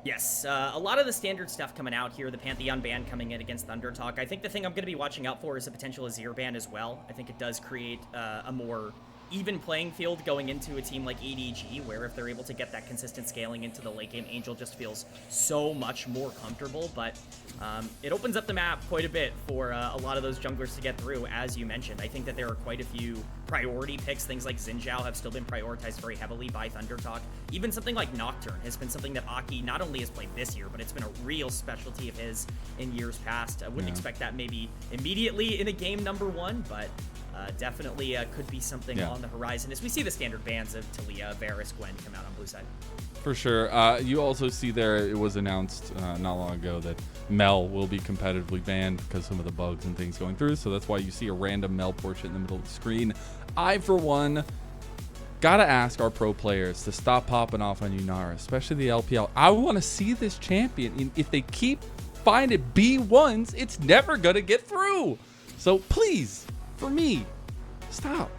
Yes, a lot of the standard stuff coming out here, the Pantheon ban coming in against ThunderTalk. I think the thing I'm going to be watching out for is a potential Azir ban as well. I think it does create a more even playing field going into a team like EDG, where if they're able to get that consistent scaling into the late game, Angel just feels so much more comfortable. But it opens up the map quite a bit for a lot of those junglers to get through, as you mentioned. I think that there are quite a few priority picks. Things like Xiaohao have still been prioritized very heavily by ThunderTalk. Even something like Nocturne has been something that Aki not only has played this year, but it's been a real specialty of his in years past. I wouldn't expect that maybe immediately in a game #1, but definitely could be something on the horizon as we see the standard bans of Talia, Varus, Gwen come out on blue side. For sure. You also see there, it was announced not long ago that Mel will be competitively banned because some of the bugs and things going through. So that's why you see a random Mel portrait in the middle of the screen. I, for one, gotta ask our pro players to stop popping off on Yunara, especially the LPL. I want to see this champion. If they keep finding B1s, it's never gonna get through. So please, for me, stop.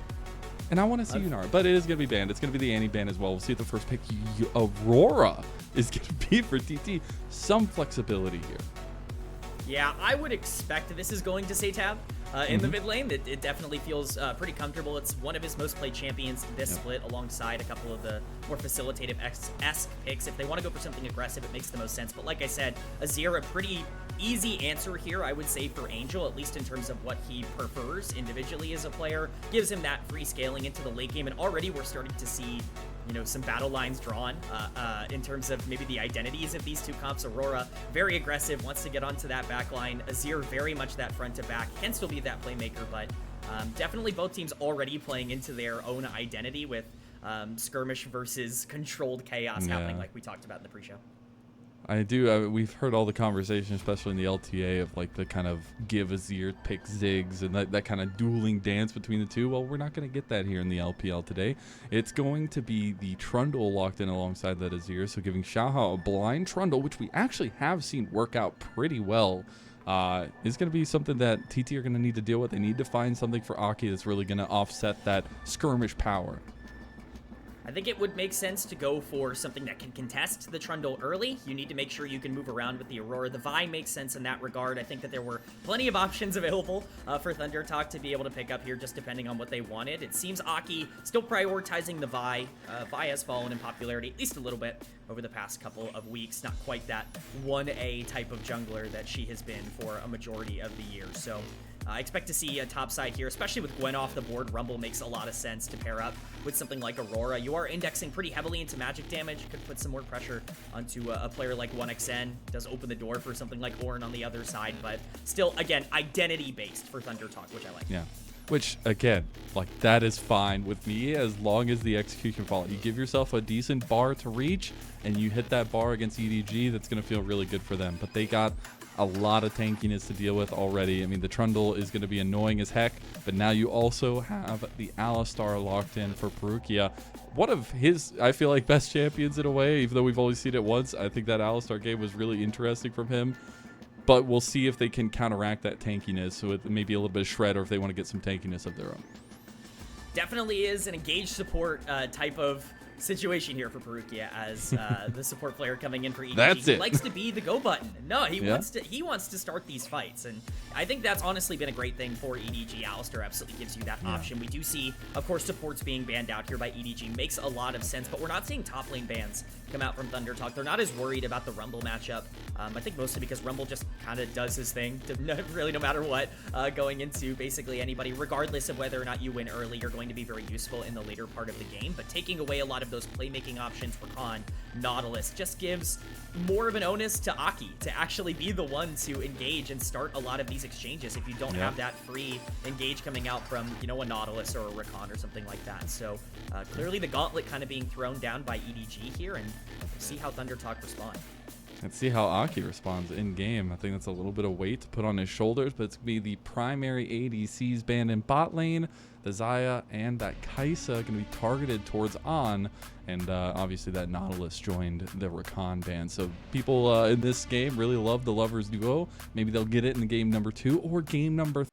And I want to see Yunara, but it is going to be banned. It's going to be the anti-ban as well. We'll see if the first pick, Aurora, is going to be for TT. Some flexibility here. Yeah, I would expect this is going to SeTab in the mid lane. It definitely feels pretty comfortable. It's one of his most played champions this split, alongside a couple of the more facilitative-esque picks. If they want to go for something aggressive, it makes the most sense. But like I said, Azir, a pretty easy answer here, I would say, for Angel, at least in terms of what he prefers individually as a player. Gives him that free scaling into the late game, and already we're starting to see, you know, some battle lines drawn in terms of maybe the identities of these two comps. Aurora, very aggressive, wants to get onto that back line. Azir, very much that front to back, can still be that playmaker, but definitely both teams already playing into their own identity with skirmish versus controlled chaos happening, like we talked about in the pre-show. I do. We've heard all the conversation, especially in the LTA, of like the kind of give Azir, pick Ziggs, and that kind of dueling dance between the two. Well, we're not going to get that here in the LPL today. It's going to be the Trundle locked in alongside that Azir, so giving Xiaohao a blind Trundle, which we actually have seen work out pretty well, is going to be something that TT are going to need to deal with. They need to find something for Aki that's really going to offset that skirmish power. I think it would make sense to go for something that can contest the Trundle early. You need to make sure you can move around with the Aurora. The Vi makes sense in that regard. I think that there were plenty of options available for ThunderTalk to be able to pick up here, just depending on what they wanted. It seems Aki still prioritizing the Vi. Vi has fallen in popularity at least a little bit over the past couple of weeks. Not quite that 1A type of jungler that she has been for a majority of the year. So I expect to see a top side here, especially with Gwen off the board. Rumble makes a lot of sense to pair up with something like Aurora. You are indexing pretty heavily into magic damage. Could put some more pressure onto a player like 1xN. Does open the door for something like Ornn on the other side, but still, again, identity-based for ThunderTalk, which I like. Yeah. Which, again, like, that is fine with me as long as the execution follows. You give yourself a decent bar to reach, and you hit that bar against EDG, that's going to feel really good for them. But they got a lot of tankiness to deal with already. I mean, the Trundle is going to be annoying as heck, but now you also have the Alistar locked in for Parukia. One of his, I feel like, best champions in a way, even though we've only seen it once. I think that Alistar game was really interesting from him. But we'll see if they can counteract that tankiness with maybe a little bit of shred, or if they want to get some tankiness of their own. Definitely is an engaged support type of situation here for Parukia as the support player coming in for EDG. That's it. He likes to be the go button. No, he wants to start these fights, and I think that's honestly been a great thing for EDG. Alistar absolutely gives you that option. We do see, of course, supports being banned out here by EDG. Makes a lot of sense, but we're not seeing top lane bans come out from ThunderTalk. They're not as worried about the Rumble matchup. I think mostly because Rumble just kind of does his thing, really no matter what, going into basically anybody, regardless of whether or not you win early, you're going to be very useful in the later part of the game. But taking away a lot of those playmaking options for Khan, Nautilus just gives more of an onus to Aki to actually be the one to engage and start a lot of these exchanges if you don't have that free engage coming out from, you know, a Nautilus or a Rakan or something like that. So clearly the gauntlet kind of being thrown down by EDG here, and see how ThunderTalk respond. Let's see how Aki responds in game. I think that's a little bit of weight to put on his shoulders, but it's going to be the primary ADCs banned in bot lane. The Xayah and that Kai'Sa going to be targeted towards On, and obviously that Nautilus joined the Rakan ban. So people in this game really love the Lovers duo. Maybe they'll get it in game number 2 or game number 3.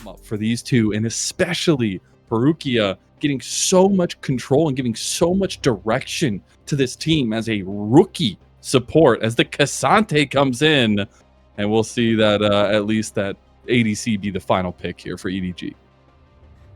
Up for these two, and especially Parukia getting so much control and giving so much direction to this team as a rookie support as the K'Sante comes in. And we'll see that at least that ADC be the final pick here for EDG.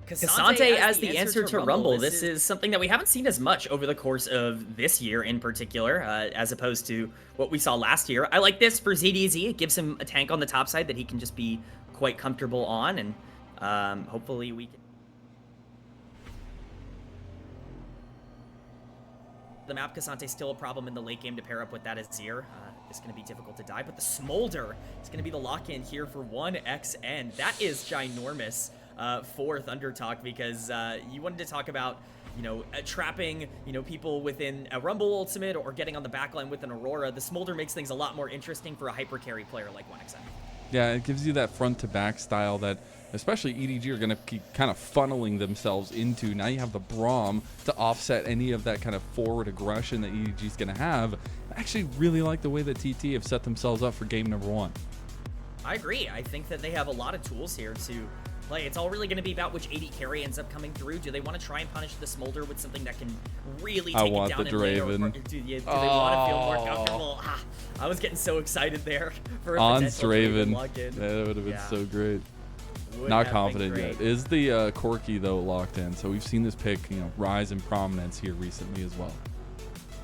K'Sante as the answer to Rumble. This is something that we haven't seen as much over the course of this year in particular, as opposed to what we saw last year. I like this for ZDZ. It gives him a tank on the top side that he can just be quite comfortable on, and hopefully we can... The map K'Sante still a problem in the late game to pair up with that Azir. It's going to be difficult to die, but the Smolder is going to be the lock-in here for 1xN. That is ginormous for ThunderTalk, because you wanted to talk about, you know, trapping, you know, people within a Rumble ultimate or getting on the backline with an Aurora. The Smolder makes things a lot more interesting for a hyper carry player like 1xN. Yeah, it gives you that front to back style that especially EDG are going to keep kind of funneling themselves into. Now you have the Braum to offset any of that kind of forward aggression that EDG is going to have. I actually really like the way that TT have set themselves up for game number 1. I agree. I think that they have a lot of tools here to play. It's all really going to be about which AD carry ends up coming through. Do they want to try and punish the Smolder with something that can really take it down in lane, or do they want to feel more comfortable? I was getting so excited there for a potential Draven. lock-in. Yeah, that would have been so great. Not confident yet. Is the Corki though locked in? So we've seen this pick, you know, rise in prominence here recently as well.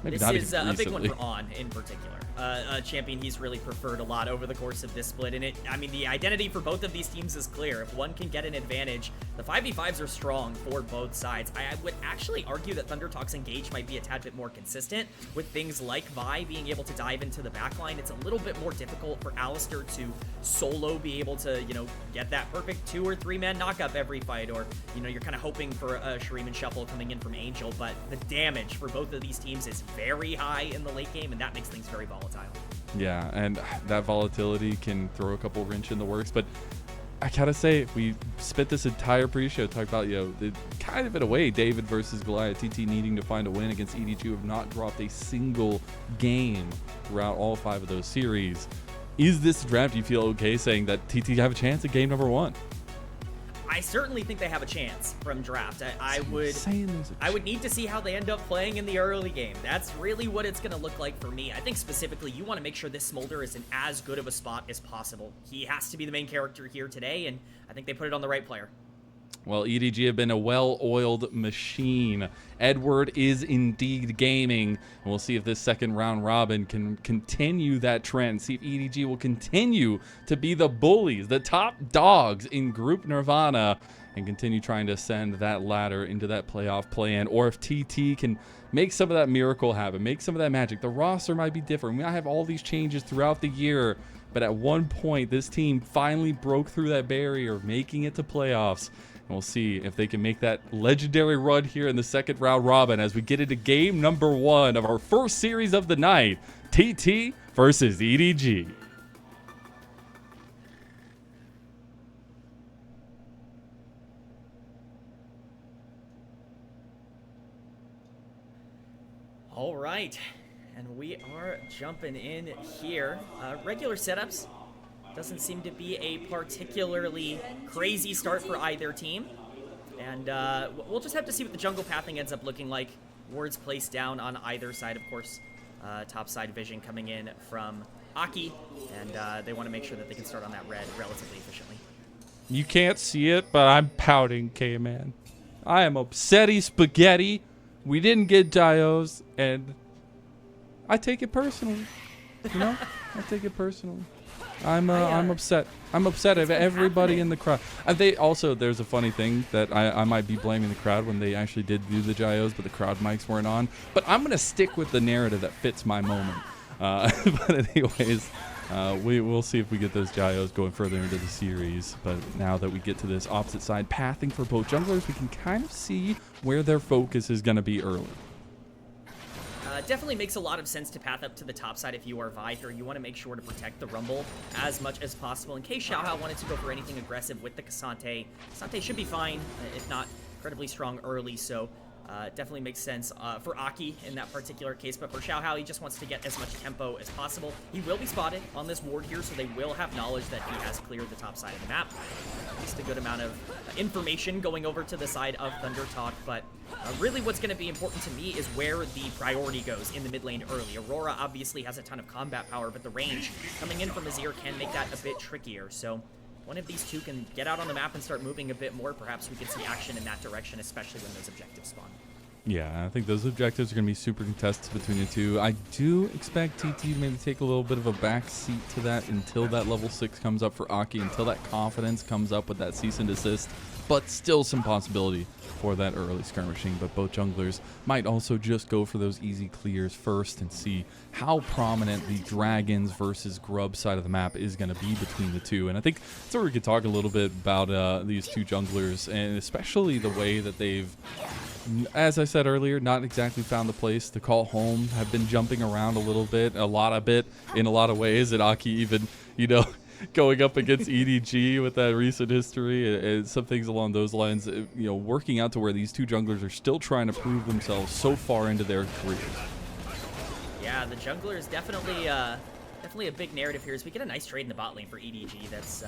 Maybe this not is even a big one recently. for On in particular. A champion he's really preferred a lot over the course of this split. And I mean, the identity for both of these teams is clear. If one can get an advantage, the 5v5s are strong for both sides. I would actually argue that ThunderTalk's engage might be a tad bit more consistent with things like Vi being able to dive into the backline. It's a little bit more difficult for Alistar to solo be able to, you know, get that perfect 2 or 3 man knockup every fight, or, you know, you're kind of hoping for a Shreem and Shuffle coming in from Angel, but the damage for both of these teams is very high in the late game, and that makes things very volatile. Yeah, and that volatility can throw a couple wrench in the works, but I gotta say, we spent this entire pre-show talking about, you know, the kind of in a way, David versus Goliath, TT needing to find a win against EDG, who have not dropped a single game throughout all 5 of those series. Is this draft, you feel okay saying that TT have a chance at game number 1? I certainly think they have a chance from draft. I would need to see how they end up playing in the early game. That's really what it's going to look like for me. I think specifically you want to make sure this Smolder is in as good of a spot as possible. He has to be the main character here today, and I think they put it on the right player. Well, EDG have been a well-oiled machine. Edward is indeed gaming. And we'll see if this second round robin can continue that trend. See if EDG will continue to be the bullies, the top dogs in Group Nirvana, and continue trying to ascend that ladder into that playoff play-in. Or if TT can make some of that miracle happen, make some of that magic. The roster might be different. We might have all these changes throughout the year, but at one point, this team finally broke through that barrier, making it to playoffs. And we'll see if they can make that legendary run here in the second round robin as we get into game number 1 of our first series of the night, TT versus EDG. All right, and we are jumping in here. Regular setups. Doesn't seem to be a particularly crazy start for either team. And we'll just have to see what the jungle pathing ends up looking like. Wards placed down on either side, of course. Top side vision coming in from Aki. And they want to make sure that they can start on that red relatively efficiently. You can't see it, but I'm pouting, Kman. I am upsetty spaghetti. We didn't get Dios, and I take it personally. You know? I take it personally. I'm upset. I'm upset at everybody in the crowd. They also, there's a funny thing that I might be blaming the crowd when they actually did do the gyos, but the crowd mics weren't on. But I'm gonna stick with the narrative that fits my moment. But anyways, we'll see if we get those gyos going further into the series. But now that we get to this opposite side pathing for both junglers, we can kind of see where their focus is gonna be early. Definitely makes a lot of sense to path up to the top side if you are Vi here. You want to make sure to protect the Rumble as much as possible. In case Xiaohao wanted to go for anything aggressive with the K'Sante, K'Sante should be fine, if not incredibly strong early, so Definitely makes sense for Aki in that particular case, but for Xiaohao, he just wants to get as much tempo as possible. He will be spotted on this ward here, so they will have knowledge that he has cleared the top side of the map. At least a good amount of information going over to the side of ThunderTalk, but really what's going to be important to me is where the priority goes in the mid lane early. Aurora obviously has a ton of combat power, but the range coming in from Azir can make that a bit trickier, so one of these two can get out on the map and start moving a bit more. Perhaps we could see action in that direction, especially when those objectives spawn. Yeah, I think those objectives are going to be super contested between the two. I do expect TT to maybe take a little bit of a back seat to that until that level 6 comes up for Aki, until that confidence comes up with that cease and desist, but still some possibility for that early skirmishing. But both junglers might also just go for those easy clears first and see how prominent the dragons versus grub side of the map is going to be between the two. And I think that's where we could talk a little bit about these two junglers, and especially the way that they've, as I said earlier, not exactly found the place to call home, have been jumping around a little bit, in a lot of ways, and Aki even, you know, going up against EDG with that recent history and some things along those lines, you know, working out to where these two junglers are still trying to prove themselves so far into their careers. Yeah, the jungler is definitely a big narrative here as we get a nice trade in the bot lane for EDG. That's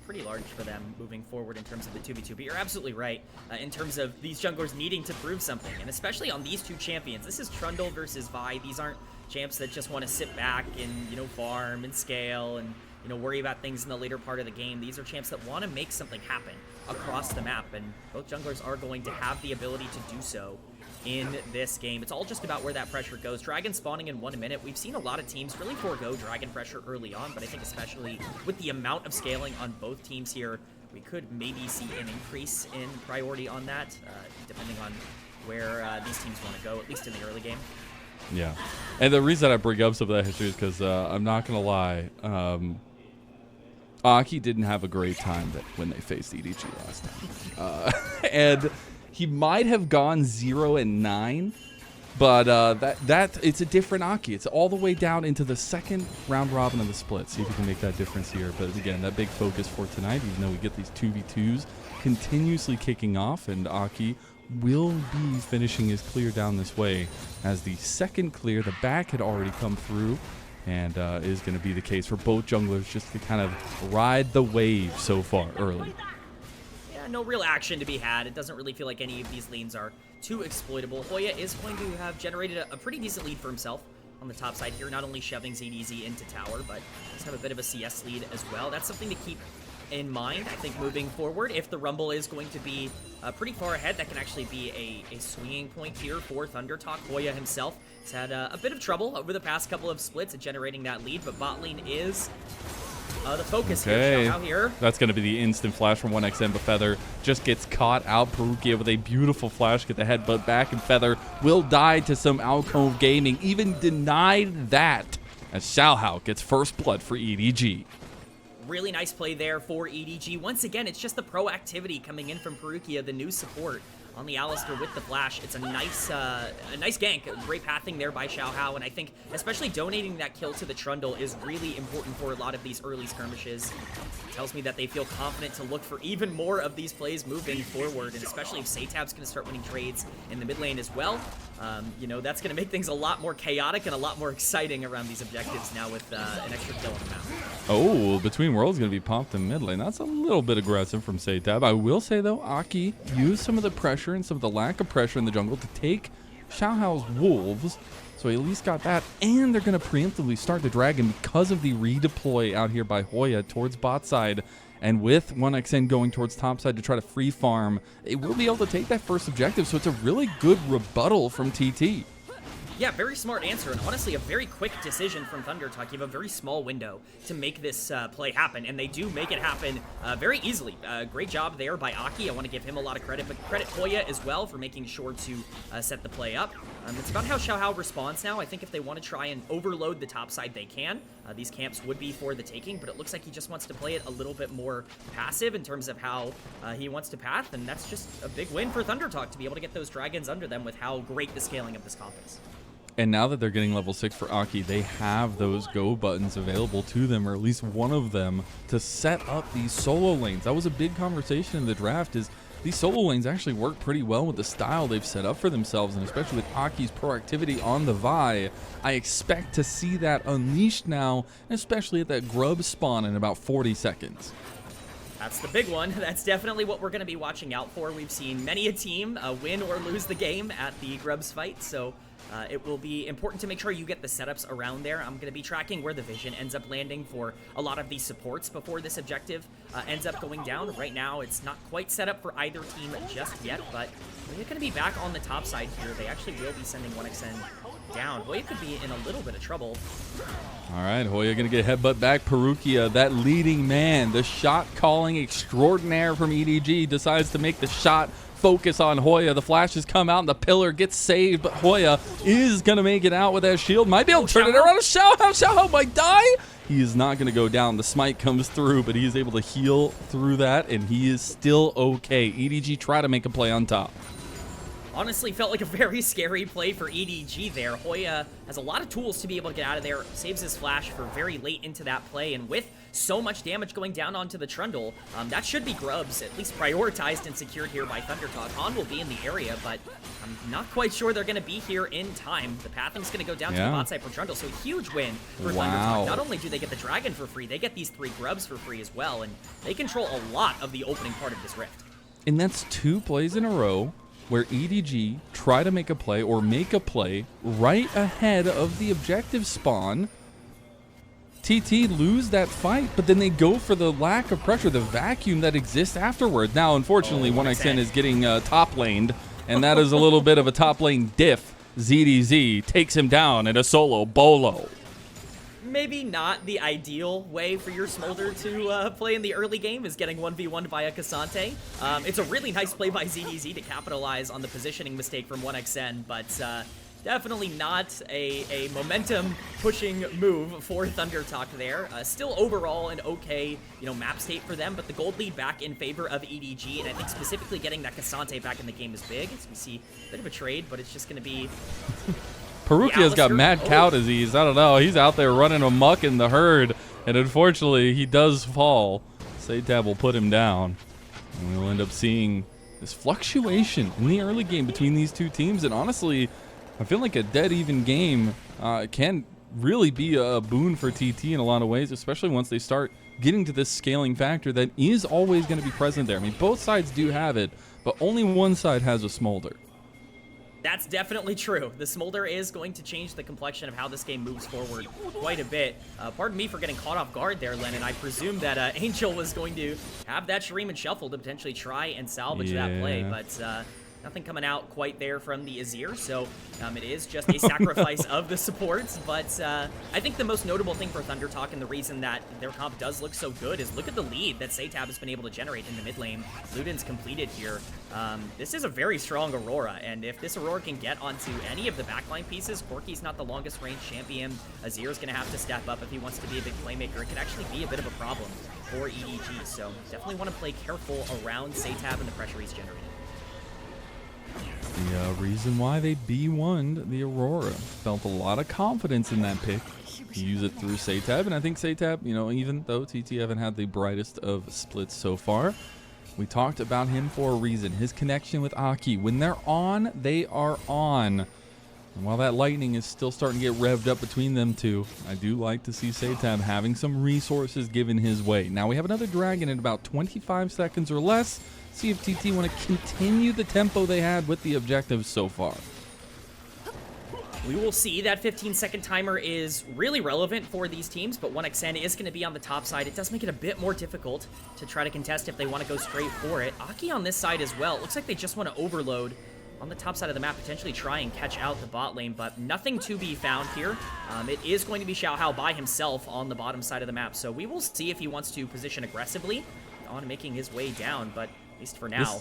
pretty large for them moving forward in terms of the 2v2. But you're absolutely right in terms of these junglers needing to prove something, and especially on these two champions. This is Trundle versus Vi. These aren't champs that just want to sit back and, you know, farm and scale and, you know, worry about things in the later part of the game. These are champs that want to make something happen across the map, and both junglers are going to have the ability to do so in this game. It's all just about where that pressure goes. Dragon spawning in 1 minute. We've seen a lot of teams really forego dragon pressure early on, but I think especially with the amount of scaling on both teams here, we could maybe see an increase in priority on that, depending on where these teams want to go, at least in the early game. Yeah, and the reason I bring up some of that history is because I'm not going to lie, Aki didn't have a great time when they faced EDG last time. And he might have gone 0-9, but that it's a different Aki. It's all the way down into the second round robin of the split. See if we can make that difference here. But again, that big focus for tonight, even though we get these 2v2s continuously kicking off, and Aki will be finishing his clear down this way as the second clear, the back had already come through, and is going to be the case for both junglers just to kind of ride the wave so far early. No real action to be had. It doesn't really feel like any of these lanes are too exploitable. Hoya is going to have generated a pretty decent lead for himself on the top side here, not only shoving ZDZ into tower, but does have a bit of a CS lead as well. That's something to keep in mind, I think, moving forward. If the Rumble is going to be pretty far ahead, that can actually be a swinging point here for ThunderTalk. Hoya himself has had a bit of trouble over the past couple of splits at generating that lead, but bot lane is the focus here. That's going to be the instant flash from 1xM, but Feather just gets caught out. Parukia with a beautiful flash, get the headbutt back, and Feather will die to some Alcove Gaming, even denied that, as Xiaohao gets first blood for EDG. Really nice play there for EDG. Once again, it's just the proactivity coming in from Parukia, the new support on the Alistair with the flash. It's a nice gank, great pathing there by Xiaohao, and I think especially donating that kill to the Trundle is really important for a lot of these early skirmishes. It tells me that they feel confident to look for even more of these plays moving forward, and especially if SeTab's going to start winning trades in the mid lane as well. You know, that's going to make things a lot more chaotic and a lot more exciting around these objectives now with an extra kill on the map. Oh, Between Worlds going to be popped in mid lane. That's a little bit aggressive from SeTab. I will say, though, Aki used some of the pressure and some of the lack of pressure in the jungle to take Xiaohao's wolves. So he at least got that, and they're going to preemptively start the dragon because of the redeploy out here by Hoya towards bot side. And with 1xN going towards top side to try to free farm, it will be able to take that first objective. So it's a really good rebuttal from TT. Yeah, very smart answer, and honestly a very quick decision from ThunderTalk. You have a very small window to make this play happen, and they do make it happen very easily. Great job there by Aki. I want to give him a lot of credit, but credit Hoya as well for making sure to set the play up. It's about how Xiaohao responds now. I think if they want to try and overload the top side, they can. These camps would be for the taking, but it looks like he just wants to play it a little bit more passive in terms of how he wants to path, and that's just a big win for ThunderTalk to be able to get those dragons under them with how great the scaling of this comp is. And now that they're getting level 6 for Aki, they have those go buttons available to them, or at least one of them, to set up these solo lanes. That was a big conversation in the draft, is these solo lanes actually work pretty well with the style they've set up for themselves, and especially with Aki's proactivity on the Vi. I expect to see that unleashed now, especially at that grub spawn in about 40 seconds. That's the big one. That's definitely what we're going to be watching out for. We've seen many a team win or lose the game at the grubs fight, so it will be important to make sure you get the setups around there. I'm going to be tracking where the vision ends up landing for a lot of these supports before this objective ends up going down. Right now, it's not quite set up for either team just yet, but we're going to be back on the top side here. They actually will be sending 1xN down. Hoya could be in a little bit of trouble. All right, Hoya going to get headbutt back. Parukia, that leading man, the shot calling extraordinaire from EDG, decides to make the shot focus on Hoya. The flashes come out and the pillar gets saved, but Hoya is going to make it out with that shield. Might be able to turn it around. Xiaohao might die. He is not going to go down. The smite comes through, but he is able to heal through that, and he is still okay. EDG try to make a play on top. Honestly, felt like a very scary play for EDG there. Hoya has a lot of tools to be able to get out of there, saves his flash for very late into that play, and with so much damage going down onto the Trundle, that should be grubs, at least prioritized and secured here by ThunderTalk. Han will be in the area, but I'm not quite sure they're going to be here in time. The Pathing's going to go down to the bot side for Trundle, so a huge win for ThunderTalk. Not only do they get the Dragon for free, they get these 3 grubs for free as well, and they control a lot of the opening part of this rift. And that's 2 plays in a row where EDG try to make a play or make a play right ahead of the objective spawn. TT lose that fight, but then they go for the lack of pressure, the vacuum that exists afterward. Now, unfortunately, 1xN is getting top laned, and that is a little bit of a top lane diff. ZDZ takes him down in a solo bolo. Maybe not the ideal way for your Smolder to play in the early game is getting 1v1 via K'Sante. It's a really nice play by ZDZ to capitalize on the positioning mistake from 1xN, but definitely not a momentum-pushing move for ThunderTalk there. Still overall an okay, map state for them, but the gold lead back in favor of EDG, and I think specifically getting that K'Sante back in the game is big. As we see a bit of a trade, but it's just going to be... Parukia's got mad cow disease. I don't know. He's out there running amok in the herd, and unfortunately, he does fall. SeTab will put him down, and we'll end up seeing this fluctuation in the early game between these two teams. And honestly, I feel like a dead even game can really be a boon for TT in a lot of ways, especially once they start getting to this scaling factor that is always going to be present there. I mean, both sides do have it, but only one side has a Smolder. That's definitely true. The Smolder is going to change the complexion of how this game moves forward quite a bit. Pardon me for getting caught off guard there, Lennon. I presume that Angel was going to have that Shuriken shuffle to potentially try and salvage that play, but nothing coming out quite there from the Azir, so it is just a sacrifice of the supports. But I think the most notable thing for ThunderTalk and the reason that their comp does look so good is look at the lead that SeTab has been able to generate in the mid lane. Luden's completed here. This is a very strong Aurora, and if this Aurora can get onto any of the backline pieces, Corki's not the longest range champion. Azir's going to have to step up if he wants to be a big playmaker. It could actually be a bit of a problem for EDG, so definitely want to play careful around SeTab and the pressure he's generating. The reason why they B1'd the Aurora. Felt a lot of confidence in that pick. Use it through SeTab, and I think SeTab, even though TT haven't had the brightest of splits so far, we talked about him for a reason. His connection with Aki. When they're on, they are on. And while that lightning is still starting to get revved up between them two, I do like to see SeTab having some resources given his way. Now we have another dragon in about 25 seconds or less. See if TT want to continue the tempo they had with the objectives so far. We will see. That 15-second timer is really relevant for these teams, but 1xN is going to be on the top side. It does make it a bit more difficult to try to contest if they want to go straight for it. Aki on this side as well. It looks like they just want to overload on the top side of the map, potentially try and catch out the bot lane, but nothing to be found here. It is going to be Xiaohao by himself on the bottom side of the map, so we will see if he wants to position aggressively on making his way down, but at least for now.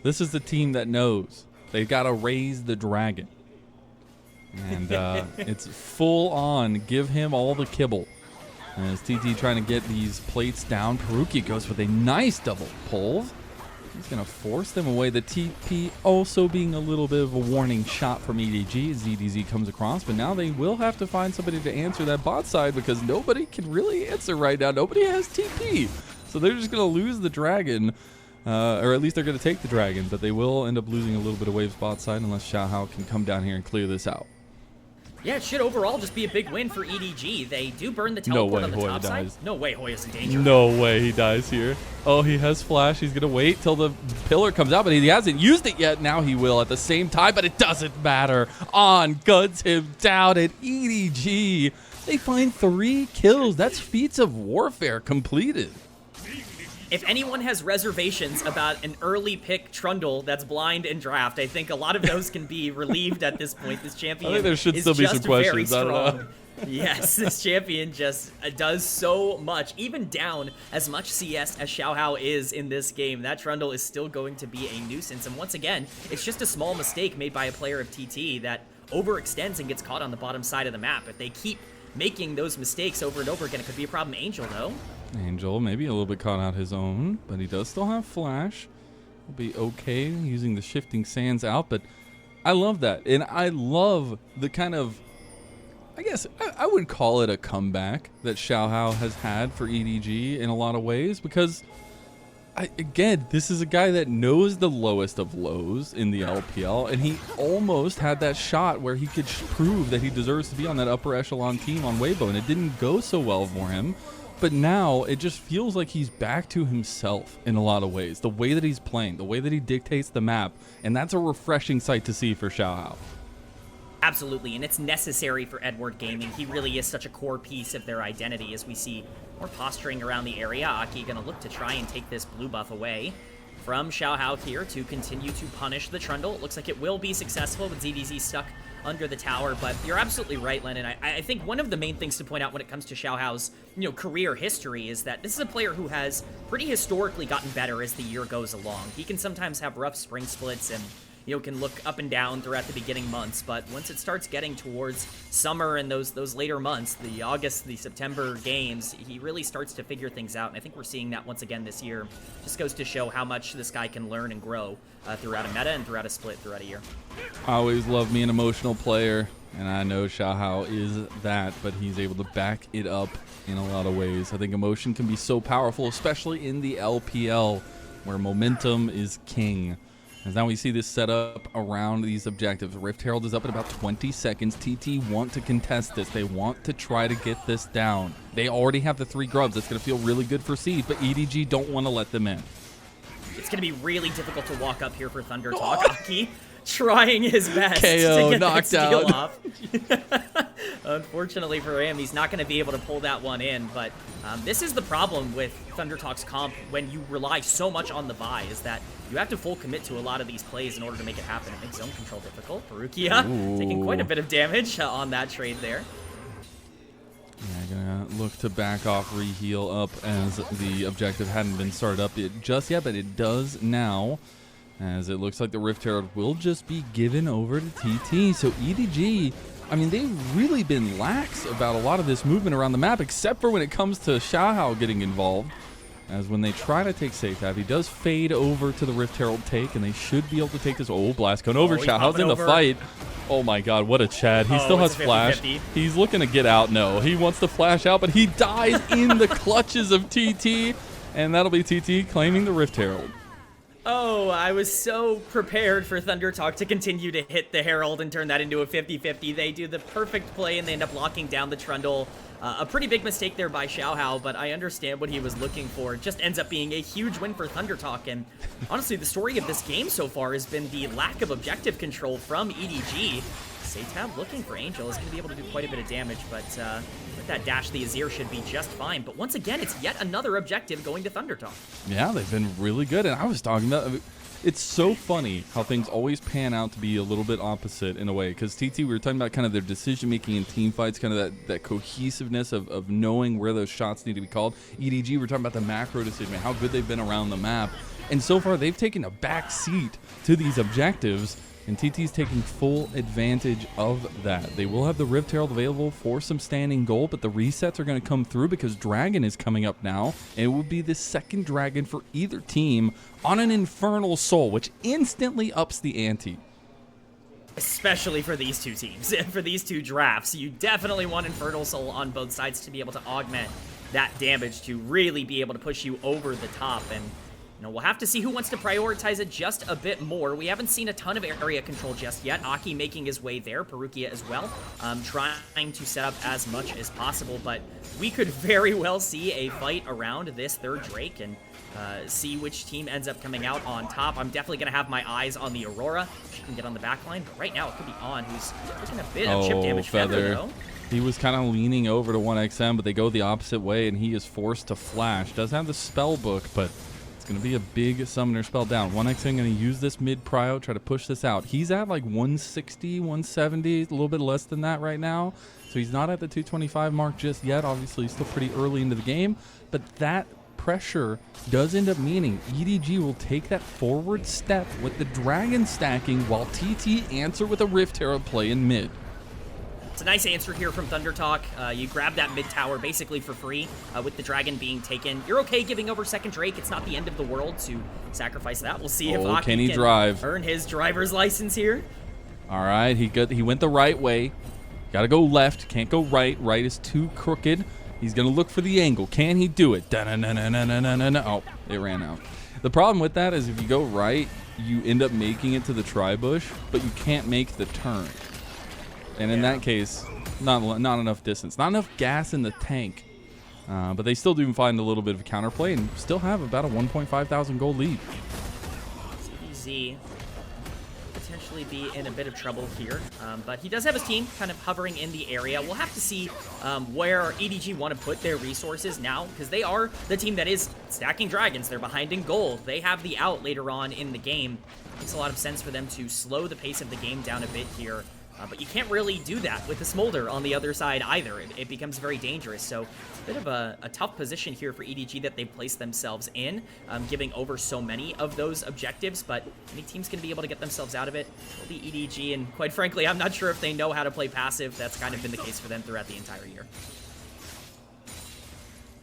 This is the team that knows they've got to raise the dragon. And it's full on. Give him all the kibble. As TT trying to get these plates down, Parukia goes with a nice double pull. He's going to force them away. The TP also being a little bit of a warning shot from EDG as ZDZ comes across. But now they will have to find somebody to answer that bot side because nobody can really answer right now. Nobody has TP. So they're just going to lose the dragon or at least they're going to take the dragon, but they will end up losing a little bit of wave spot side unless Xiaohao can come down here and clear this out. Yeah, it should overall just be a big win for EDG. They do burn the teleport on the top side. No way Hoya's in danger. No way he dies here. Oh, he has flash. He's going to wait till the pillar comes out, but he hasn't used it yet. Now he will at the same time, but it doesn't matter. On guns him down at EDG. They find 3 kills. That's feats of warfare completed. If anyone has reservations about an early pick Trundle that's blind in draft, I think a lot of those can be relieved at this point. This champion I think there should is still be just some questions. very strong. I don't know. Yes, this champion just does so much. Even down as much CS as Xiaohao is in this game, that Trundle is still going to be a nuisance. And once again, it's just a small mistake made by a player of TT that overextends and gets caught on the bottom side of the map. If they keep making those mistakes over and over again, it could be a problem. Angel, though. Angel maybe a little bit caught out his own, but he does still have flash. Will be okay using the shifting sands out, but I love that. And I love the kind of, I guess I would call it a comeback that Xiaohao has had for EDG in a lot of ways, because again, this is a guy that knows the lowest of lows in the LPL, and he almost had that shot where he could prove that he deserves to be on that upper echelon team on Weibo, and it didn't go so well for him. But now it just feels like he's back to himself in a lot of ways. The way that he's playing, the way that he dictates the map, and that's a refreshing sight to see for Xiaohao. Absolutely, and it's necessary for Edward Gaming. He really is such a core piece of their identity as we see more posturing around the area. Aki gonna look to try and take this blue buff away from Xiaohao here to continue to punish the Trundle. It looks like it will be successful with ZDZ stuck under the tower, but you're absolutely right, Lennon. I think one of the main things to point out when it comes to Xiaohao's career history is that this is a player who has pretty historically gotten better as the year goes along. He can sometimes have rough spring splits and can look up and down throughout the beginning months, but once it starts getting towards summer and those later months, the August, the September games, he really starts to figure things out, and I think we're seeing that once again this year. Just goes to show how much this guy can learn and grow throughout a meta and throughout a split throughout a year. I always love me an emotional player, and I know Xiaohao is that, but he's able to back it up in a lot of ways. I think emotion can be so powerful, especially in the LPL, where momentum is king. As now we see this set up around these objectives. Rift Herald is up in about 20 seconds. TT want to contest this. They want to try to get this down. They already have the 3 grubs. That's going to feel really good for Siege, but EDG don't want to let them in. It's going to be really difficult to walk up here for ThunderTalk. Aki trying his best KO, to get knocked that steal out. off. Unfortunately for him, he's not going to be able to pull that one in, but this is the problem with ThunderTalk's comp when you rely so much on the buy, is that you have to full commit to a lot of these plays in order to make it happen. It makes zone control difficult. Parukia taking quite a bit of damage on that trade there. Yeah, gonna look to back off, re-heal up as the objective hadn't been started up just yet, but it does now, as it looks like the Rift Herald will just be given over to TT. So EDG, I mean, they've really been lax about a lot of this movement around the map, except for when it comes to Xiaohao getting involved. As when they try to take SeTab, he does fade over to the Rift Herald take, and they should be able to take this. Oh, blast cone over. Xiaohao's in the fight. Oh my god, what a Chad. He still has flash. He's looking to get out. No, he wants to flash out, but he dies in the clutches of TT, and that'll be TT claiming the Rift Herald. Oh, I was so prepared for ThunderTalk to continue to hit the Herald and turn that into a 50-50. They do the perfect play, and they end up locking down the Trundle. A pretty big mistake there by Xiaohao, but I understand what he was looking for. It just ends up being a huge win for ThunderTalk, and honestly, the story of this game so far has been the lack of objective control from EDG. SeTab looking for Angel is going to be able to do quite a bit of damage, but with that dash, the Azir should be just fine. But once again, it's yet another objective going to ThunderTalk. Yeah, they've been really good, and I was talking about... It's so funny how things always pan out to be a little bit opposite in a way, because TT, we were talking about kind of their decision-making in team fights, kind of that cohesiveness of knowing where those shots need to be called. EDG, we're talking about the macro decision, how good they've been around the map. And so far, they've taken a back seat to these objectives, and TT's taking full advantage of that. They will have the Rift Herald available for some standing gold, but the resets are going to come through because Dragon is coming up now, and it will be the second Dragon for either team on an Infernal Soul, which instantly ups the ante. Especially for these two teams, for these two drafts. You definitely want Infernal Soul on both sides to be able to augment that damage, to really be able to push you over the top. And You know, we'll have to see who wants to prioritize it just a bit more. We haven't seen a ton of area control just yet. Aki making his way there, Parukia as well, trying to set up as much as possible, but we could very well see a fight around this third Drake and see which team ends up coming out on top. I'm definitely going to have my eyes on the Aurora. She can get on the back line, but right now it could be On, who's taking a bit of chip damage. Feather, though. He was kind of leaning over to 1XM, but they go the opposite way, and he is forced to flash. Does have the spell book, but going to be a big summoner spell down. 1XM going to use this mid prio, try to push this out. He's at like 160, 170, a little bit less than that right now. So he's not at the 225 mark just yet. Obviously, he's still pretty early into the game. But that pressure does end up meaning EDG will take that forward step with the dragon stacking while TT answer with a Rift Herald play in mid. It's a nice answer here from ThunderTalk. You grab that mid tower basically for free with the dragon being taken. You're okay giving over second Drake. It's not the end of the world to sacrifice that. We'll see if Aki can earn his driver's license here. All right, he went the right way. Got to go left, can't go right. Right is too crooked. He's going to look for the angle. Can he do it? Oh, it ran out. The problem with that is if you go right, you end up making it to the tri-bush, but you can't make the turn. And in that case, not enough distance, not enough gas in the tank. But they still do find a little bit of counterplay and still have about a 1.5 thousand gold lead. CBZ potentially be in a bit of trouble here, but he does have his team kind of hovering in the area. We'll have to see where EDG want to put their resources now, because they are the team that is stacking dragons. They're behind in gold. They have the out later on in the game. Makes a lot of sense for them to slow the pace of the game down a bit here. But you can't really do that with the Smolder on the other side either. It becomes very dangerous. So it's a bit of a tough position here for EDG that they've placed themselves in, giving over so many of those objectives. But any team's going to be able to get themselves out of it. It'll be EDG, and quite frankly, I'm not sure if they know how to play passive. That's kind of been the case for them throughout the entire year.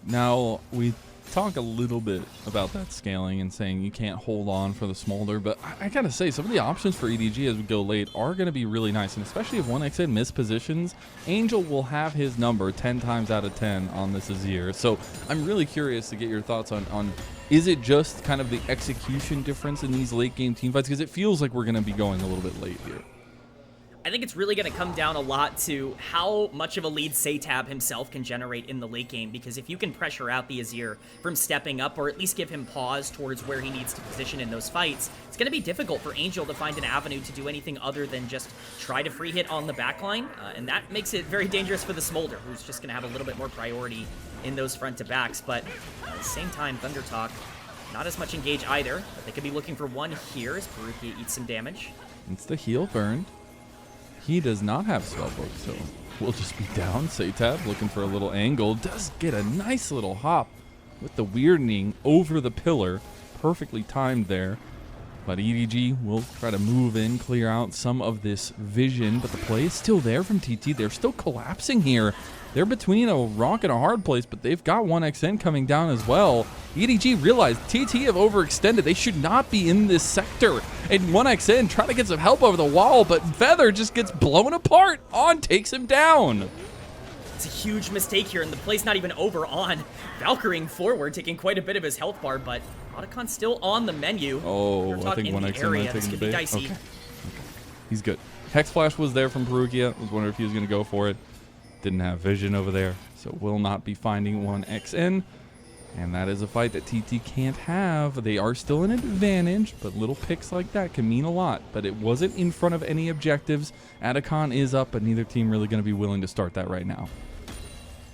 Now, we talk a little bit about that scaling and saying you can't hold on for the Smolder, but I gotta say some of the options for EDG as we go late are going to be really nice, and especially if 1XN mispositions, Angel will have his number 10 times out of 10 on this Azir. So I'm really curious to get your thoughts on is it just kind of the execution difference in these late game team fights, because it feels like we're going to be going a little bit late here. I think it's really going to come down a lot to how much of a lead SeTab himself can generate in the late game, because if you can pressure out the Azir from stepping up, or at least give him pause towards where he needs to position in those fights, it's going to be difficult for Angel to find an avenue to do anything other than just try to free hit on the backline, and that makes it very dangerous for the Smolder, who's just going to have a little bit more priority in those front-to-backs. But at the same time, ThunderTalk, not as much engage either, but they could be looking for one here as Parukia eats some damage. It's the heal burned. He does not have spellbook, so we'll just be down. SeTab looking for a little angle. Does get a nice little hop with the weirding over the pillar. Perfectly timed there. But EDG will try to move in, clear out some of this vision. But the play is still there from TT. They're still collapsing here. They're between a rock and a hard place, but they've got 1XN coming down as well. EDG realized TT have overextended. They should not be in this sector. And 1XN trying to get some help over the wall, but Feather just gets blown apart. On takes him down. It's a huge mistake here, and the play's not even over on. Valkyrieing forward, taking quite a bit of his health bar, but Otakon still on the menu. Oh, I think 1XN might take the bait. Okay. He's good. Hex Flash was there from Parukia. I was wondering if he was going to go for it. Didn't have vision over there, so will not be finding 1XN. And that is a fight that TT can't have. They are still an advantage, but little picks like that can mean a lot. But it wasn't in front of any objectives. Otakon is up, but neither team really going to be willing to start that right now.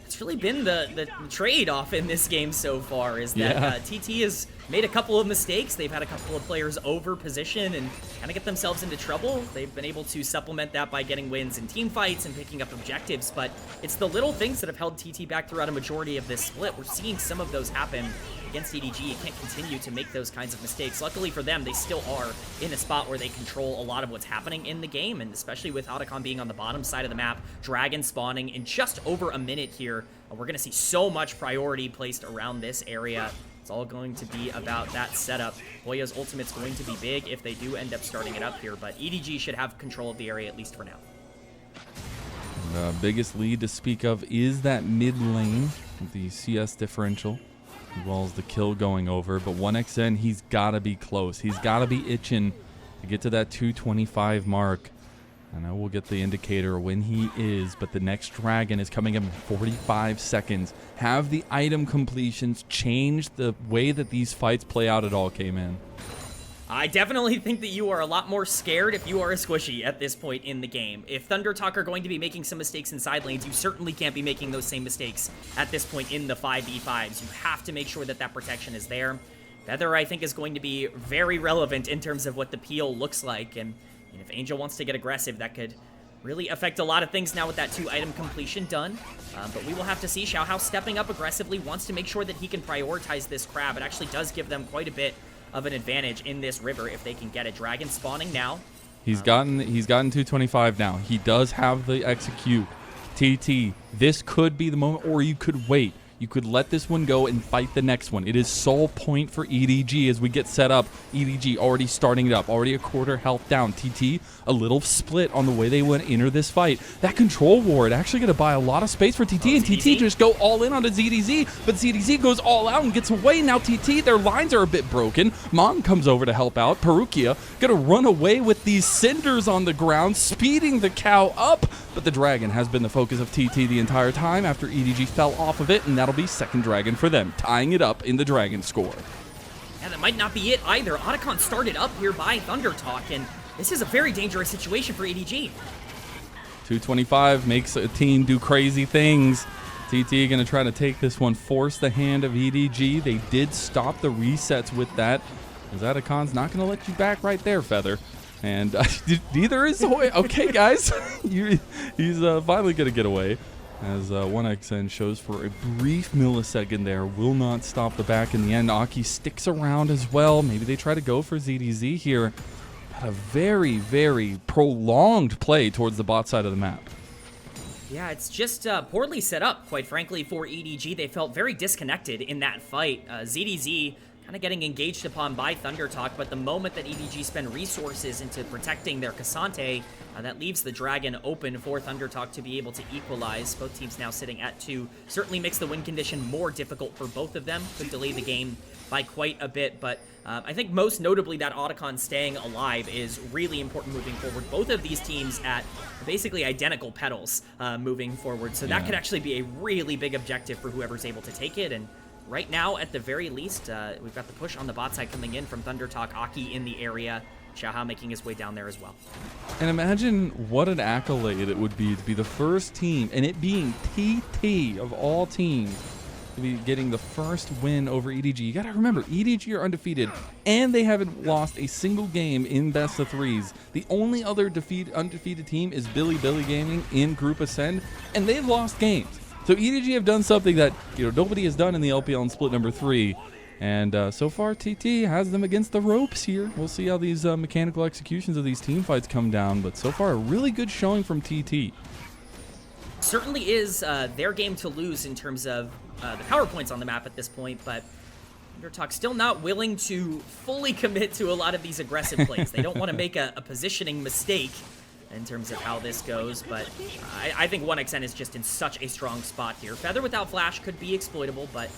It's really been the trade-off in this game so far, is that TT has made a couple of mistakes. They've had a couple of players over position and kind of get themselves into trouble. They've been able to supplement that by getting wins in team fights and picking up objectives, but it's the little things that have held TT back throughout a majority of this split. We're seeing some of those happen against EDG. You can't continue to make those kinds of mistakes. Luckily for them, they still are in a spot where they control a lot of what's happening in the game, and especially with Otakon being on the bottom side of the map, Dragon spawning in just over a minute here. We're going to see so much priority placed around this area. It's all going to be about that setup. Hoya's ultimate's going to be big if they do end up starting it up here, but EDG should have control of the area at least for now. The biggest lead to speak of is that mid lane, the CS differential. Wall's the kill going over, but 1xN, he's got to be close. He's got to be itching to get to that 225 mark. I know we'll get the indicator when he is, but the next dragon is coming in 45 seconds. Have the item completions change the way that these fights play out at all, Kman? I definitely think that you are a lot more scared if you are a squishy at this point in the game. If ThunderTalk are going to be making some mistakes in side lanes, you certainly can't be making those same mistakes at this point in the 5v5s. You have to make sure that that protection is there. Feather, I think, is going to be very relevant in terms of what the peel looks like, and if Angel wants to get aggressive, that could really affect a lot of things now with that 2-item completion done. But we will have to see. Xiaohao stepping up aggressively, wants to make sure that he can prioritize this crab. It actually does give them quite a bit of an advantage in this river if they can get a dragon spawning now. He's gotten 225 now. He does have the execute. TT, this could be the moment, or you could wait. You could let this one go and fight the next one. It is sole point for EDG as we get set up. EDG already starting it up, already a quarter health down. TT, a little split on the way they want to enter this fight. That control ward actually going to buy a lot of space for TT, and TT just go all in onto ZDZ, but ZDZ goes all out and gets away. Now TT, their lines are a bit broken. Mon comes over to help out. Parukia going to run away with these cinders on the ground, speeding the cow up, but the dragon has been the focus of TT the entire time after EDG fell off of it, and that'll be second dragon for them, tying it up in the dragon score. And that might not be it either. Otacon started up here by ThunderTalk, and this is a very dangerous situation for EDG. 225 makes a team do crazy things. TT going to try to take this one, force the hand of EDG. They did stop the resets with that, because Otacon's not going to let you back right there, Feather. And neither is Hoya. Okay, guys. He's finally going to get away. As 1xN shows for a brief millisecond there. Will not stop the back in the end. Aki sticks around as well. Maybe they try to go for ZDZ here. But a very, very prolonged play towards the bot side of the map. Yeah, it's just poorly set up, quite frankly, for EDG. They felt very disconnected in that fight. ZDZ kind of getting engaged upon by ThunderTalk, but the moment that EDG spend resources into protecting their Cassante, that leaves the dragon open for ThunderTalk to be able to equalize. Both teams now sitting at 2. Certainly makes the win condition more difficult for both of them. Could delay the game by quite a bit, but I think most notably that Otacon staying alive is really important moving forward. Both of these teams at basically identical pedals moving forward, so that could actually be a really big objective for whoever's able to take it. And right now, at the very least, we've got the push on the bot side coming in from ThunderTalk. Aki in the area. Xiaohao making his way down there as well. And imagine what an accolade it would be to be the first team, and it being TT of all teams, to be getting the first win over EDG. You got to remember, EDG are undefeated, and they haven't lost a single game in best of threes. The only other undefeated team is Billy Gaming in Group Ascend, and they've lost games. So EDG have done something that nobody has done in the LPL in split number 3. And so far, TT has them against the ropes here. We'll see how these mechanical executions of these team fights come down. But so far, a really good showing from TT. Certainly is their game to lose in terms of the power points on the map at this point. But ThunderTalk still not willing to fully commit to a lot of these aggressive plays. They don't want to make a positioning mistake in terms of how this goes. But I think 1xN is just in such a strong spot here. Feather without Flash could be exploitable, but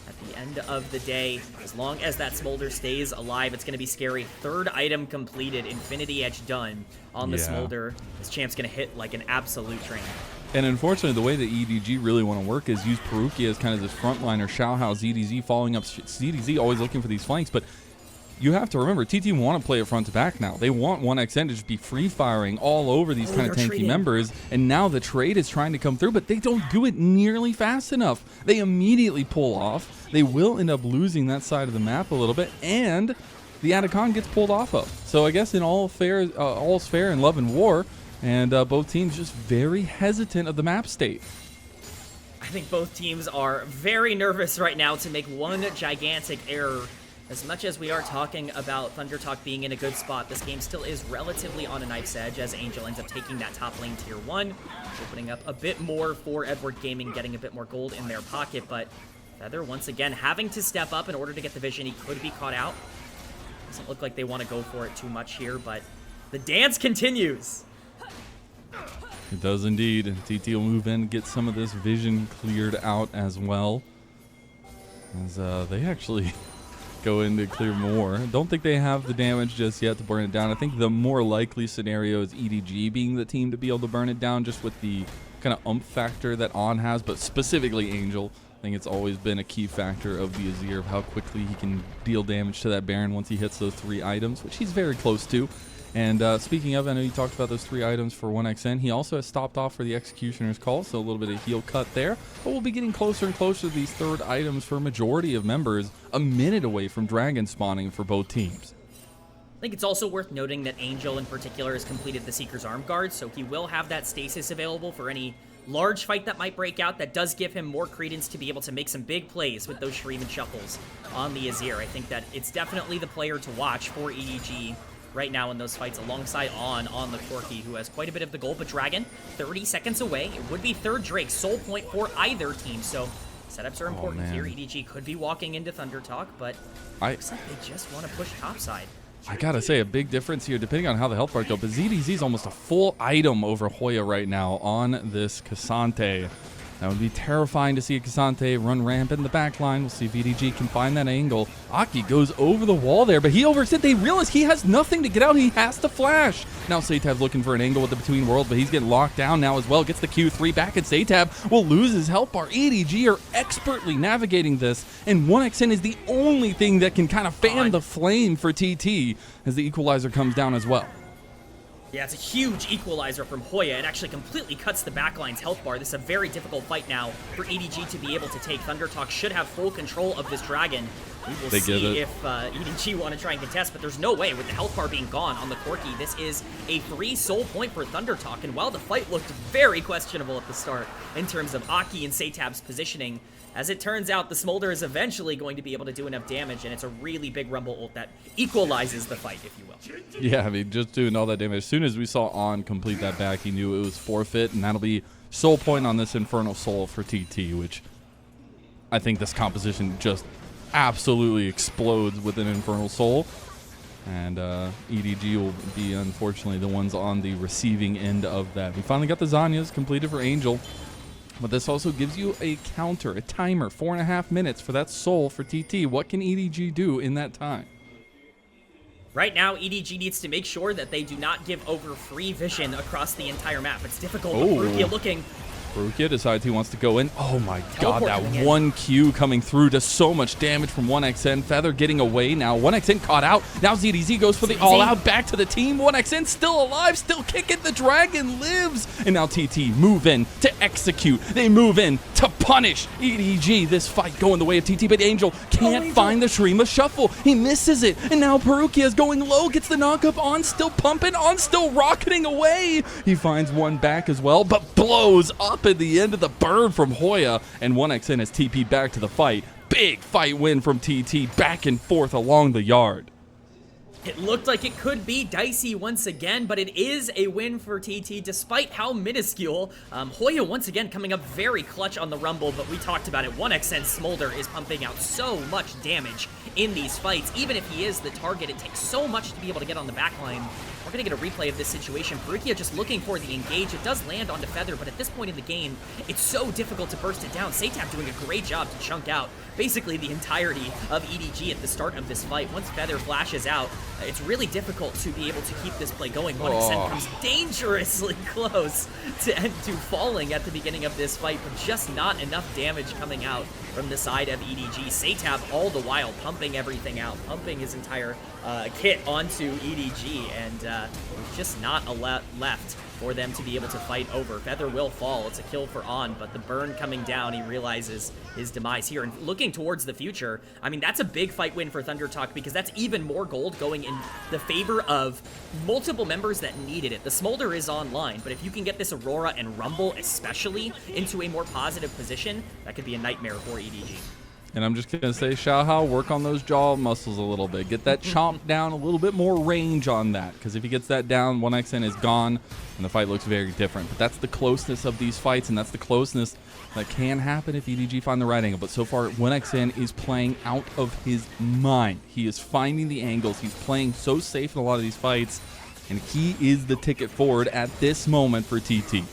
at the end of the day, as long as that Smolder stays alive, it's going to be scary. Third item completed, Infinity Edge done on the Smolder. This champ's going to hit like an absolute train. And unfortunately, the way that EDG really want to work is use Parukia as kind of this frontliner, Xiaohao, ZDZ following up. ZDZ always looking for these flanks, but you have to remember, TT want to play it front to back now. They want 1xN to just be free firing all over these kind of tanky members, and now the trade is trying to come through, but they don't do it nearly fast enough. They immediately pull off. They will end up losing that side of the map a little bit, and the Otacon gets pulled off of. So I guess in all's fair in love and war, and both teams just very hesitant of the map state. I think both teams are very nervous right now to make one gigantic error. As much as we are talking about ThunderTalk being in a good spot, this game still is relatively on a knife's edge as Angel ends up taking that top lane tier 1, opening up a bit more for Edward Gaming, getting a bit more gold in their pocket, but Feather once again having to step up in order to get the vision. He could be caught out. Doesn't look like they want to go for it too much here, but the dance continues. It does indeed. TT will move in, get some of this vision cleared out as well. as they actually go in to clear more. Don't think they have the damage just yet to burn it down. I think the more likely scenario is EDG being the team to be able to burn it down, just with the kind of ump factor that On has, but specifically Angel. I think it's always been a key factor of the Azir of how quickly he can deal damage to that Baron once he hits those 3 items, which he's very close to. And speaking of, I know you talked about those 3 items for 1xN. He also has stopped off for the Executioner's Call, so a little bit of heal cut there. But we'll be getting closer and closer to these 3rd items for a majority of members, a minute away from Dragon spawning for both teams. I think it's also worth noting that Angel in particular has completed the Seeker's Arm Guard, so he will have that stasis available for any large fight that might break out. That does give him more credence to be able to make some big plays with those Shreem and Shuffles on the Azir. I think that it's definitely the player to watch for EDG right now in those fights, alongside on the Corki, who has quite a bit of the gold. But Dragon, 30 seconds away. It would be 3rd Drake, soul point for either team, so setups are important here. EDG could be walking into ThunderTalk, but looks like they just want to push topside. I gotta say, a big difference here, depending on how the health bar goes, but ZDZ is almost a full item over Hoya right now on this K'Sante. That would be terrifying to see a K'Sante run rampant in the back line. We'll see if EDG can find that angle. Aki goes over the wall there, but he overstepped. They realize he has nothing to get out. He has to flash. Now SeTab's looking for an angle with the Between Worlds, but he's getting locked down now as well. Gets the Q3 back, and SeTab will lose his health bar. EDG are expertly navigating this, and 1xN is the only thing that can kind of fan the flame for TT as the equalizer comes down as well. Yeah, it's a huge equalizer from Hoya. It actually completely cuts the backline's health bar. This is a very difficult fight now for EDG to be able to take. ThunderTalk should have full control of this Dragon. We will see if EDG want to try and contest, but there's no way with the health bar being gone on the Corki. This is a free soul point for ThunderTalk, and while the fight looked very questionable at the start in terms of Aki and SeTab's positioning, as it turns out, the Smolder is eventually going to be able to do enough damage, and it's a really big Rumble ult that equalizes the fight, if you will. Yeah, I mean, just doing all that damage. As soon as we saw On complete that back, he knew it was forfeit, and that'll be soul point on this Infernal Soul for TT, which I think this composition just absolutely explodes with an Infernal Soul. And EDG will be, unfortunately, the ones on the receiving end of that. We finally got the Zanyas completed for Angel. But this also gives you a counter, a timer, 4.5 minutes for that soul for TT. What can EDG do in that time? Right now, EDG needs to make sure that they do not give over free vision across the entire map. It's difficult. Parukia looking. Parukia decides he wants to go in. Oh my god, that 1Q coming through does so much damage from 1xN. Feather getting away now. 1xN caught out. Now ZDZ goes for the all-out back to the team. 1xN still alive, still kicking. The Dragon lives. And now TT move in to execute. They move in to punish EDG. This fight going the way of TT, but Angel can't find the Shreem of Shuffle. He misses it. And now Parukia is going low, gets the knockup. On still pumping, On still rocketing away. He finds one back as well, but blows up at the end of the burn from Hoya, and 1xN has TP'd back to the fight. Big fight win from TT, back and forth along the yard. It looked like it could be dicey once again, but it is a win for TT despite how minuscule. Hoya once again coming up very clutch on the Rumble, but we talked about it. 1xN Smolder is pumping out so much damage in these fights. Even if he is the target, it takes so much to be able to get on the backline. We're going to get a replay of this situation. Parukia just looking for the engage. It does land onto Feather, but at this point in the game, it's so difficult to burst it down. SeTab doing a great job to chunk out basically the entirety of EDG at the start of this fight. Once Feather flashes out, it's really difficult to be able to keep this play going. 1xN comes dangerously close to falling at the beginning of this fight, but just not enough damage coming out from the side of EDG. SeTab all the while pumping everything out, pumping his entire kit onto EDG, and there's just not a lot left for them to be able to fight over. Feather will fall. It's a kill for On, but the burn coming down, he realizes his demise here. And looking towards the future, I mean, that's a big fight win for ThunderTalk, because that's even more gold going in the favor of multiple members that needed it. The Smolder is online, but if you can get this Aurora and Rumble especially into a more positive position, that could be a nightmare for EDG. And I'm just going to say, Xiaohao, work on those jaw muscles a little bit. Get that chomp down, a little bit more range on that. Because if he gets that down, 1xN is gone, and the fight looks very different. But that's the closeness of these fights, and that's the closeness that can happen if EDG find the right angle. But so far, 1xN is playing out of his mind. He is finding the angles. He's playing so safe in a lot of these fights, and he is the ticket forward at this moment for TT.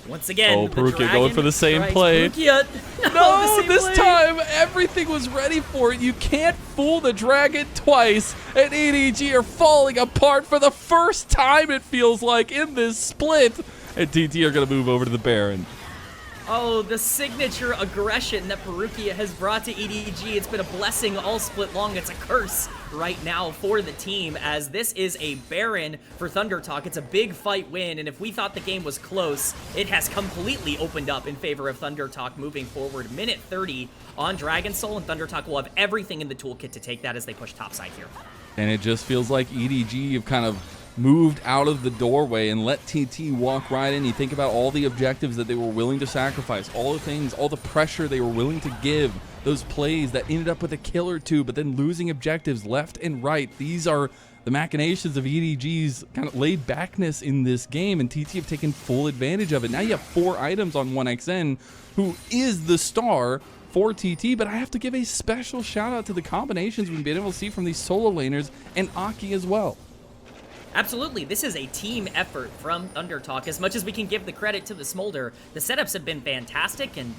Once again, oh, the Parukia dragon going for the same strikes. play. Parukia, No, the this same play. time everything was ready for it. You can't fool the dragon twice. And EDG are falling apart for the first time, it feels like, in this split. And TT are going to move over to the Baron. Oh, the signature aggression that Parukia has brought to EDG. It's been a blessing all split long. It's a curse right now for the team, as this is a Baron for ThunderTalk. It's a big fight win, and if we thought the game was close, it has completely opened up in favor of ThunderTalk moving forward. Minute 30 on Dragon Soul, and ThunderTalk will have everything in the toolkit to take that as they push topside here. And it just feels like EDG have kind of moved out of the doorway and let TT walk right in. You think about all the objectives that they were willing to sacrifice, all the things, all the pressure they were willing to give, those plays that ended up with a kill or two, but then losing objectives left and right. These are the machinations of EDG's kind of laid backness in this game, and TT have taken full advantage of it. Now you have 4 items on 1xN, who is the star for TT, but I have to give a special shout out to the combinations we've been able to see from these solo laners and Aki as well. Absolutely, this is a team effort from ThunderTalk. As much as we can give the credit to the Smolder, the setups have been fantastic, and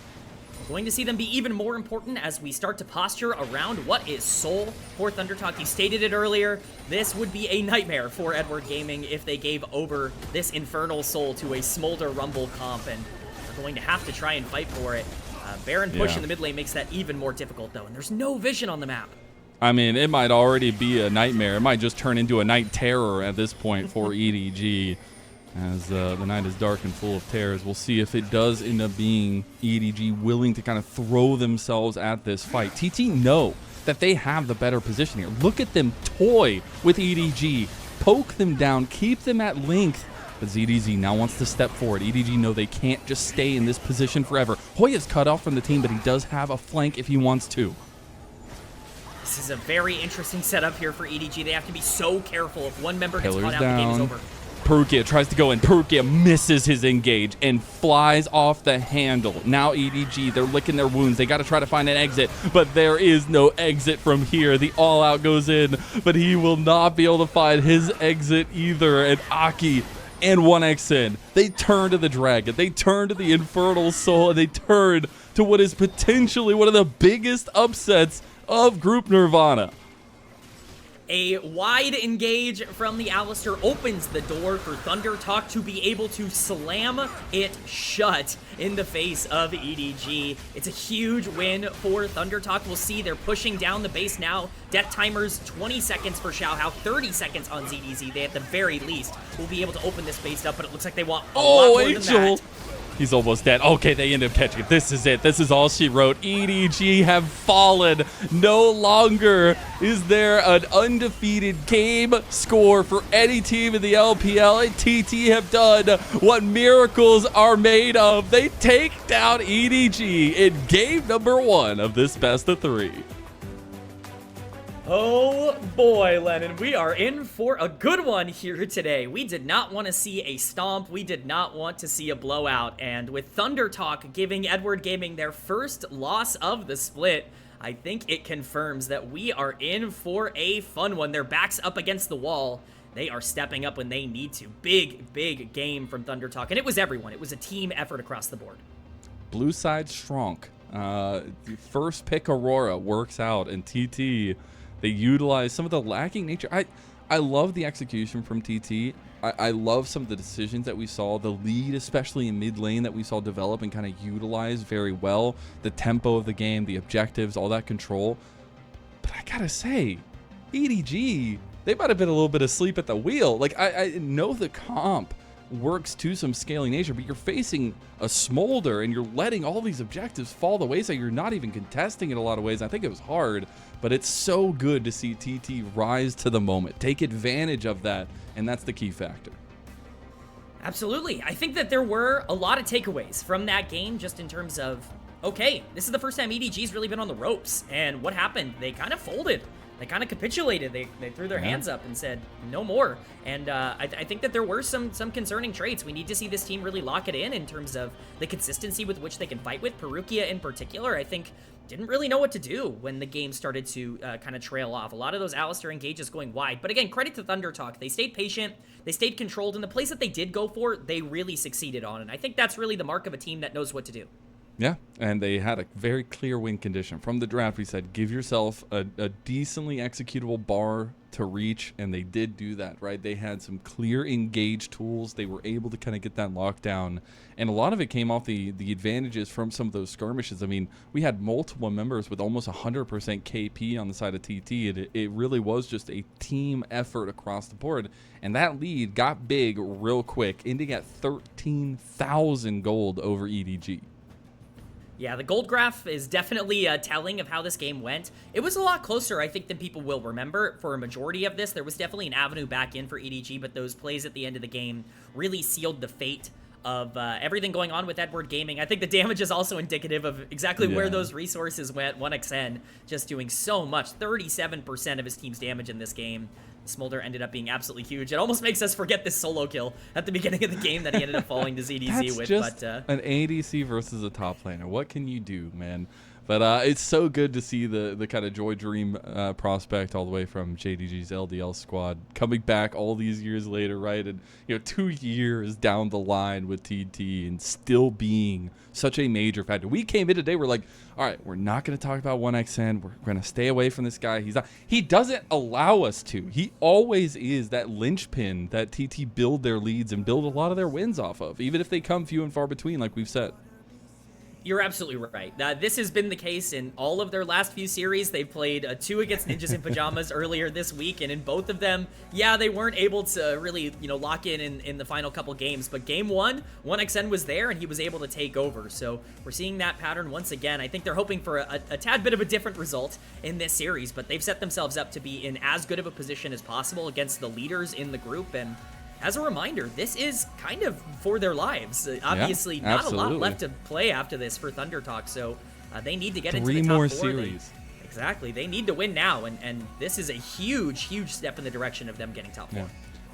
we're going to see them be even more important as we start to posture around what is Soul for ThunderTalk. You stated it earlier, this would be a nightmare for Edward Gaming if they gave over this Infernal Soul to a Smolder Rumble comp, and they're going to have to try and fight for it. Baron push in the mid lane makes that even more difficult, though, and there's no vision on the map. I mean, it might already be a nightmare. It might just turn into a night terror at this point for EDG. As the night is dark and full of terrors. We'll see if it does end up being EDG willing to kind of throw themselves at this fight. TT know that they have the better position here. Look at them toy with EDG. Poke them down. Keep them at length. But ZDZ now wants to step forward. EDG know they can't just stay in this position forever. Hoya's cut off from the team, but he does have a flank if he wants to. This is a very interesting setup here for EDG. They have to be so careful. If one member gets Pillars caught out, the game is down. over. Parukia tries to go in. Parukia misses his engage and flies off the handle. Now EDG, they're licking their wounds. They got to try to find an exit, but there is no exit from here. The all-out goes in, but he will not be able to find his exit either. And Aki and 1xN, they turn to the dragon. They turn to the Infernal Soul, and they turn to what is potentially one of the biggest upsets of Group Nirvana. A wide engage from the Alistair opens the door for ThunderTalk to be able to slam it shut in the face of EDG. It's a huge win for ThunderTalk. We'll see they're pushing down the base now. Death timers 20 seconds for Xiaohao, 30 seconds on ZDZ. They at the very least will be able to open this base up, but it looks like they want a lot more than that. He's almost dead. Okay, they end up catching it. This is it. This is all she wrote. EDG have fallen. No longer is there an undefeated game score for any team in the LPL. And TT have done what miracles are made of. They take down EDG in game number 1 of this best of 3. Oh boy, Lennon, we are in for a good one here today. We did not want to see a stomp. We did not want to see a blowout. And with ThunderTalk giving Edward Gaming their first loss of the split, I think it confirms that we are in for a fun one. Their backs up against the wall. They are stepping up when they need to. Big, big game from ThunderTalk. And it was everyone. It was a team effort across the board. Blue side strong. First pick Aurora works out, and TT, they utilize some of the lacking nature. I love the execution from TT. I love some of the decisions that we saw, the lead, especially in mid lane, that we saw develop and kind of utilize very well. The tempo of the game, the objectives, all that control. But I gotta say, EDG, they might have been a little bit asleep at the wheel. Like, I know the comp works to some scaling nature, but you're facing a Smolder and you're letting all these objectives fall the wayside. You're not even contesting in a lot of ways. I think it was hard, but it's so good to see TT rise to the moment, take advantage of that, and that's the key factor. Absolutely. I think that there were a lot of takeaways from that game, just in terms of, okay, this is the first time EDG's really been on the ropes, and what happened? They kind of folded. They kind of capitulated. They threw their hands up and said, no more. And I think that there were some concerning traits. We need to see this team really lock it in terms of the consistency with which they can fight with. Parukia in particular, I think didn't really know what to do when the game started to kind of trail off. A lot of those Alistar engages going wide. But again, credit to ThunderTalk. They stayed patient. They stayed controlled. And the plays that they did go for, they really succeeded on. And I think that's really the mark of a team that knows what to do. Yeah, and they had a very clear win condition. From the draft, we said, give yourself a decently executable bar to reach, and they did do that, right? They had some clear engage tools. They were able to kind of get that lockdown, and a lot of it came off the advantages from some of those skirmishes. I mean, we had multiple members with almost 100% KP on the side of TT. It really was just a team effort across the board, and that lead got big real quick, ending at 13,000 gold over EDG. Yeah, the gold graph is definitely telling of how this game went. It was a lot closer, I think, than people will remember. For a majority of this, there was definitely an avenue back in for EDG, but those plays at the end of the game really sealed the fate of everything going on with Edward Gaming. I think the damage is also indicative of exactly where those resources went. 1xN just doing so much, 37% of his team's damage in this game. Smolder ended up being absolutely huge. It almost makes us forget this solo kill at the beginning of the game that he ended up falling to ZDZ That's with. Just but an ADC versus a top laner. What can you do, man? But it's so good to see the kind of Joy Dream prospect all the way from JDG's LDL squad coming back all these years later, right? And 2 years down the line with TT and still being such a major factor. We came in today, we're like, all right, we're not going to talk about 1xN. We're going to stay away from this guy. He doesn't allow us to. He always is that linchpin that TT build their leads and build a lot of their wins off of, even if they come few and far between, like we've said. You're absolutely right. This has been the case in all of their last few series. They played 2 against Ninjas in Pajamas earlier this week, and in both of them, they weren't able to really, lock in the final couple games. But game 1, 1xN was there, and he was able to take over. So we're seeing that pattern once again. I think they're hoping for a tad bit of a different result in this series, but they've set themselves up to be in as good of a position as possible against the leaders in the group. And as a reminder, this is kind of for their lives. Obviously, not a lot left to play after this for ThunderTalk, so they need to get into the top 4. 3 more series. Exactly. They need to win now, and this is a huge, huge step in the direction of them getting top 4. Yeah.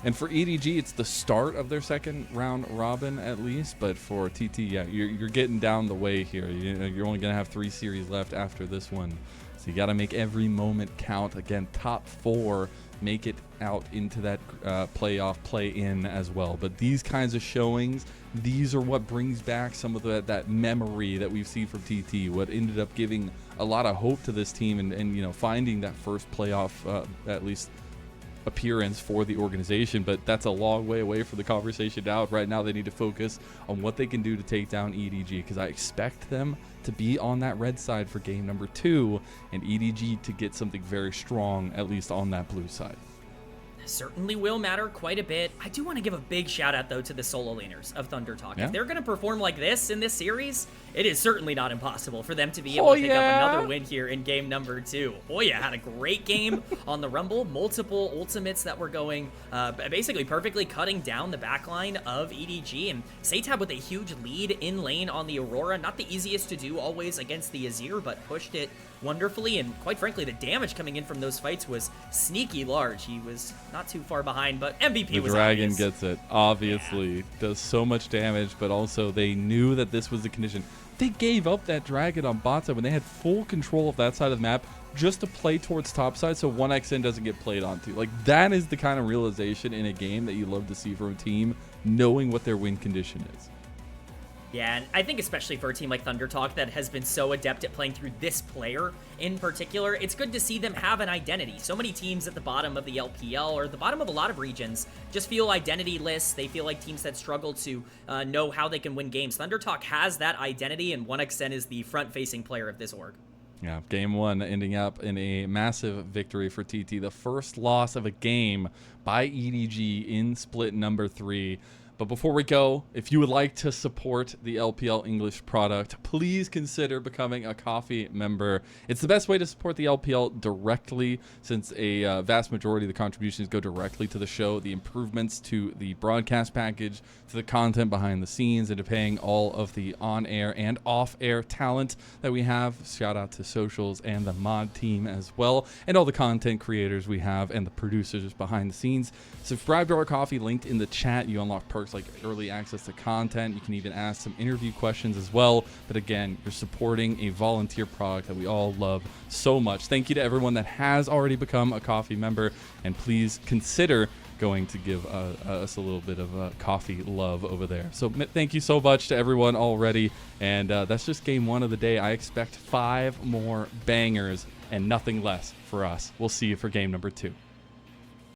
And for EDG, it's the start of their second round robin at least, but for TT, you're getting down the way here. You're only going to have 3 series left after this one, so you got to make every moment count. Again, top 4. Make it out into that playoff play-in as well. But these kinds of showings, these are what brings back some of that memory that we've seen from TT, what ended up giving a lot of hope to this team and finding that first playoff at least appearance for the organization. But that's a long way away from the conversation now. Right now they need to focus on what they can do to take down EDG, because I expect them to be on that red side for game number 2 and EDG to get something very strong, at least on that blue side. Certainly will matter quite a bit. I do want to give a big shout out though to the solo laners of ThunderTalk. If they're going to perform like this in this series, it is certainly not impossible for them to be able to pick up another win here in game number 2. Hoya had a great game on the Rumble, multiple ultimates that were going basically perfectly cutting down the backline of EDG, and SeTab with a huge lead in lane on the Aurora. Not the easiest to do always against the Azir, but pushed it wonderfully, and quite frankly, the damage coming in from those fights was sneaky large. He was not too far behind, but MVP was Dragon obvious. gets it, obviously. Does so much damage, but also they knew that this was the condition. They gave up that Dragon on bot side when they had full control of that side of the map just to play towards top side so 1xN doesn't get played onto. Like, that is the kind of realization in a game that you love to see from a team, knowing what their win condition is. Yeah, and I think especially for a team like ThunderTalk that has been so adept at playing through this player in particular, it's good to see them have an identity. So many teams at the bottom of the LPL or the bottom of a lot of regions just feel identityless. They feel like teams that struggle to know how they can win games. ThunderTalk has that identity, and 1xN is the front-facing player of this org. Yeah, game 1 ending up in a massive victory for TT. The first loss of a game by EDG in split number 3. But before we go, if you would like to support the LPL English product, please consider becoming a coffee member. It's the best way to support the LPL directly, since a vast majority of the contributions go directly to the show, the improvements to the broadcast package, to the content behind the scenes, and to paying all of the on-air and off-air talent that we have. Shout out to socials and the mod team as well, and all the content creators we have and the producers behind the scenes. Subscribe to our coffee, linked in the chat. You unlock perks perks like early access to content. You can even ask some interview questions as well. But again, you're supporting a volunteer product that we all love so much. Thank you to everyone that has already become a coffee member, and please consider going to give us a little bit of coffee love over there. So thank you so much to everyone already, and that's just game 1 of the day. I expect 5 more bangers and nothing less for us. We'll see you for game number 2.